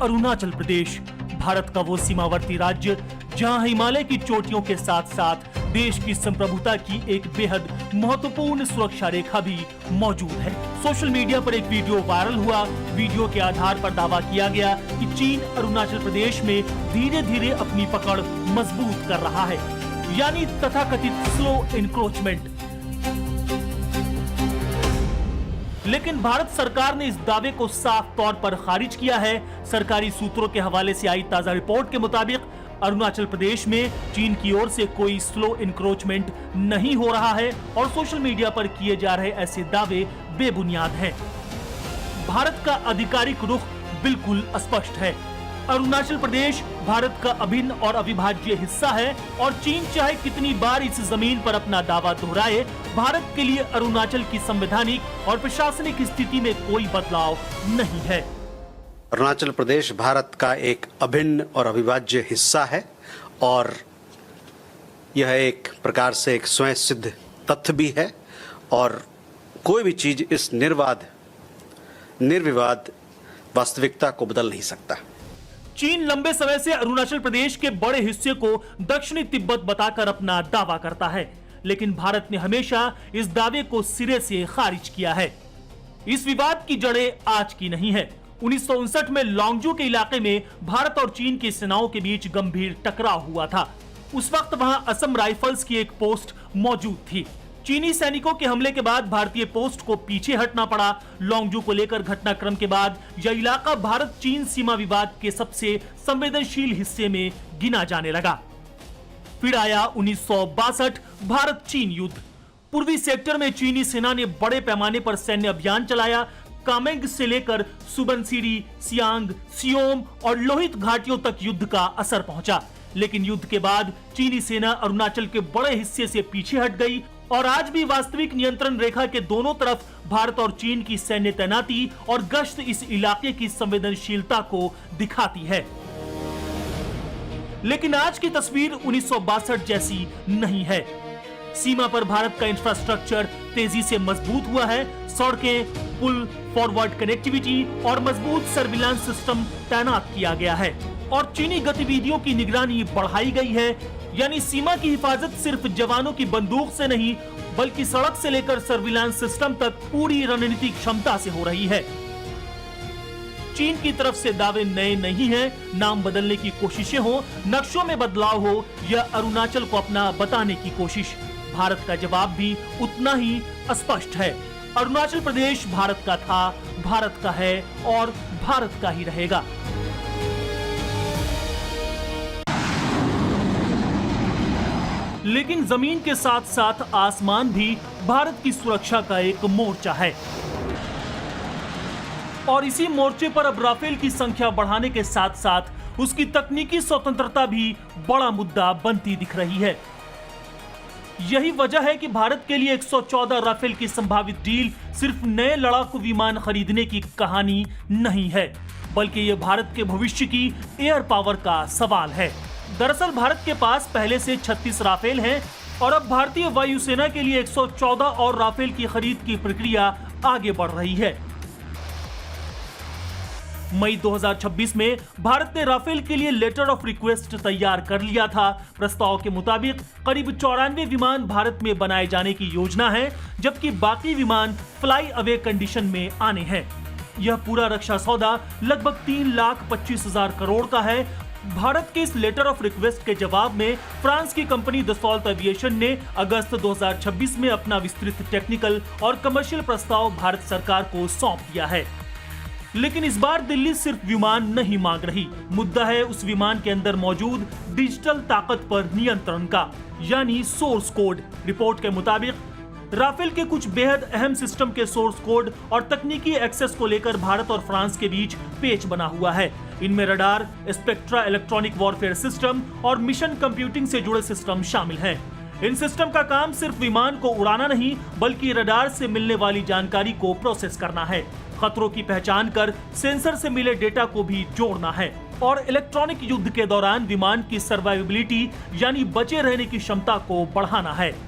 अरुणाचल प्रदेश भारत का वो सीमावर्ती राज्य जहां हिमालय की चोटियों के साथ साथ देश की संप्रभुता की एक बेहद महत्वपूर्ण सुरक्षा रेखा भी मौजूद है। सोशल मीडिया पर एक वीडियो वायरल हुआ। वीडियो के आधार पर दावा किया गया कि चीन अरुणाचल प्रदेश में धीरे धीरे अपनी पकड़ मजबूत कर रहा है, यानी तथाकथित स्लो एनक्रोचमेंट। लेकिन भारत सरकार ने इस दावे को साफ तौर पर खारिज किया है। सरकारी सूत्रों के हवाले से आई ताजा रिपोर्ट के मुताबिक अरुणाचल प्रदेश में चीन की ओर से कोई स्लो एनक्रोचमेंट नहीं हो रहा है और सोशल मीडिया पर किए जा रहे ऐसे दावे बेबुनियाद हैं। भारत का आधिकारिक रुख बिल्कुल स्पष्ट है। अरुणाचल प्रदेश भारत का अभिन्न और अविभाज्य हिस्सा है और चीन चाहे कितनी बार इस जमीन पर अपना दावा दोहराए, भारत के लिए अरुणाचल की संवैधानिक और प्रशासनिक स्थिति में कोई बदलाव नहीं है। अरुणाचल प्रदेश भारत का एक अभिन्न और अविभाज्य हिस्सा है और यह एक प्रकार से एक स्वयं सिद्ध तथ्य भी है और कोई भी चीज इस निर्विवाद वास्तविकता को बदल नहीं सकता। चीन लंबे समय से अरुणाचल प्रदेश के बड़े हिस्से को दक्षिणी तिब्बत बताकर अपना दावा करता है, लेकिन भारत ने हमेशा इस दावे को सिरे से खारिज किया है। इस विवाद की जड़ें आज की नहीं है। 1959 में लॉन्गजू के इलाके में भारत और चीन की सेनाओं के बीच गंभीर टकराव हुआ था। उस वक्त वहां असम राइफल्स की एक पोस्ट मौजूद थी। चीनी सैनिकों के हमले के बाद भारतीय पोस्ट को पीछे हटना पड़ा। लॉन्गजू को लेकर घटनाक्रम के बाद यह इलाका भारत चीन सीमा विवाद के सबसे संवेदनशील हिस्से में गिना जाने लगा। फिर आया 1962 भारत चीन युद्ध। पूर्वी सेक्टर में चीनी सेना ने बड़े पैमाने पर सैन्य अभियान चलाया। कामेंग से लेकर सुबनसिरी, सियांग, सियोम और लोहित घाटियों तक युद्ध का असर पहुंचा। लेकिन युद्ध के बाद चीनी सेना अरुणाचल के बड़े हिस्से से पीछे हट गई और आज भी वास्तविक नियंत्रण रेखा के दोनों तरफ भारत और चीन की सैन्य तैनाती और गश्त इस इलाके की संवेदनशीलता को दिखाती है। लेकिन आज की तस्वीर 1962 जैसी नहीं है। सीमा पर भारत का इंफ्रास्ट्रक्चर तेजी से मजबूत हुआ है। सड़कें, पुल, फॉरवर्ड कनेक्टिविटी और मजबूत सर्विलांस सिस्टम तैनात किया गया है और चीनी गतिविधियों की निगरानी बढ़ाई गई है। यानी सीमा की हिफाजत सिर्फ जवानों की बंदूक से नहीं, बल्कि सड़क से लेकर सर्विलांस सिस्टम तक पूरी रणनीतिक क्षमता से हो रही है। चीन की तरफ से दावे नए नहीं हैं। नाम बदलने की कोशिशें हो, नक्शों में बदलाव हो या अरुणाचल को अपना बताने की कोशिश, भारत का जवाब भी उतना ही स्पष्ट है। अरुणाचल प्रदेश भारत का था, भारत का है और भारत का ही रहेगा। लेकिन जमीन के साथ साथ आसमान भी भारत की सुरक्षा का एक मोर्चा है और इसी मोर्चे पर अब राफेल की संख्या बढ़ाने के साथ साथ उसकी तकनीकी स्वतंत्रता भी बड़ा मुद्दा बनती दिख रही है। यही वजह है कि भारत के लिए 114 राफेल की संभावित डील सिर्फ नए लड़ाकू विमान खरीदने की कहानी नहीं है, बल्कि यह भारत के भविष्य की एयर पावर का सवाल है। दरअसल भारत के पास पहले से 36 राफेल हैं और अब भारतीय वायुसेना के लिए 114 और राफेल की खरीद की प्रक्रिया आगे बढ़ रही है। मई 2026 में भारत ने राफेल के लिए लेटर ऑफ रिक्वेस्ट तैयार कर लिया था। प्रस्ताव के मुताबिक करीब 94 विमान भारत में बनाए जाने की योजना है, जबकि बाकी विमान फ्लाई अवे कंडीशन में आने हैं। यह पूरा रक्षा सौदा लगभग 3,25,000 करोड़ का है। भारत के इस लेटर ऑफ रिक्वेस्ट के जवाब में फ्रांस की कंपनी दसॉल्ट एविएशन ने अगस्त 2026 में अपना विस्तृत टेक्निकल और कमर्शियल प्रस्ताव भारत सरकार को सौंप दिया है। लेकिन इस बार दिल्ली सिर्फ विमान नहीं मांग रही, मुद्दा है उस विमान के अंदर मौजूद डिजिटल ताकत पर नियंत्रण का, यानी सोर्स कोड। रिपोर्ट के मुताबिक राफेल के कुछ बेहद अहम सिस्टम के सोर्स कोड और तकनीकी एक्सेस को लेकर भारत और फ्रांस के बीच पेच बना हुआ है। इनमें radar, spectra electronic warfare system और मिशन कंप्यूटिंग से जुड़े सिस्टम शामिल हैं। इन सिस्टम का काम सिर्फ विमान को उड़ाना नहीं, बल्कि रडार से मिलने वाली जानकारी को प्रोसेस करना है, खतरों की पहचान कर सेंसर से मिले डेटा को भी जोड़ना है और इलेक्ट्रॉनिक युद्ध के दौरान विमान की सर्वाइवेबिलिटी यानी बचे रहने की क्षमता को बढ़ाना है।